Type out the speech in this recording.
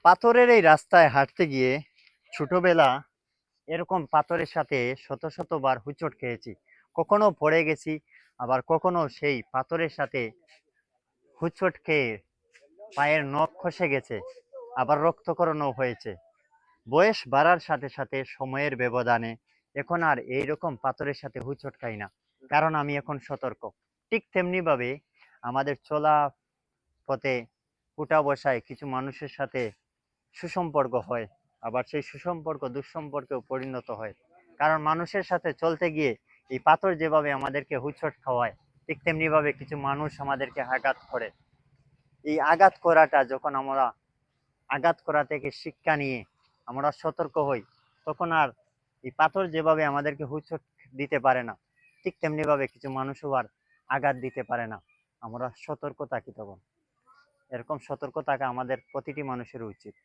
পাথরের এই রাস্তায় হাঁটতে গিয়ে ছোটবেলা এরকম পাথরের সাথে শত শতবার হোঁচট খেয়েছি। কখনো পড়ে গেছি, আবার কখনো সেই পাথরের সাথে হোঁচট খেয়ে পায়ের নখ খসে গেছে, আবার রক্তক্ষরণও হয়েছে। বয়স বাড়ার সাথে সাথে সময়ের ব্যবধানে এখন আর এইরকম পাথরের সাথে হোঁচট খাই না, কারণ আমি এখন সতর্ক। ঠিক তেমনি ভাবে আমাদের চলা পথে উঠা বসায় কিছু মানুষের সাথে সুসম্পর্ক হয়, আবার সেই সুসম্পর্ক দুঃসম্পর্কেও পরিণত হয়। কারণ মানুষের সাথে চলতে গিয়ে এই পাথর যেভাবে আমাদেরকে হুঁচট খাওয়ায়, ঠিক তেমনি ভাবে কিছু মানুষ আমাদেরকে আঘাত করে। এই আঘাত করাটা যখন আমরা আঘাত করা থেকে শিক্ষা নিয়ে আমরা সতর্ক হই, তখন আর এই পাথর যেভাবে আমাদেরকে হুঁচট দিতে পারে না, ঠিক তেমনি ভাবে কিছু মানুষও আর আঘাত দিতে পারে না। আমরা সতর্ক থাকি তখন। এরকম সতর্ক থাকা আমাদের প্রতিটি মানুষের উচিত।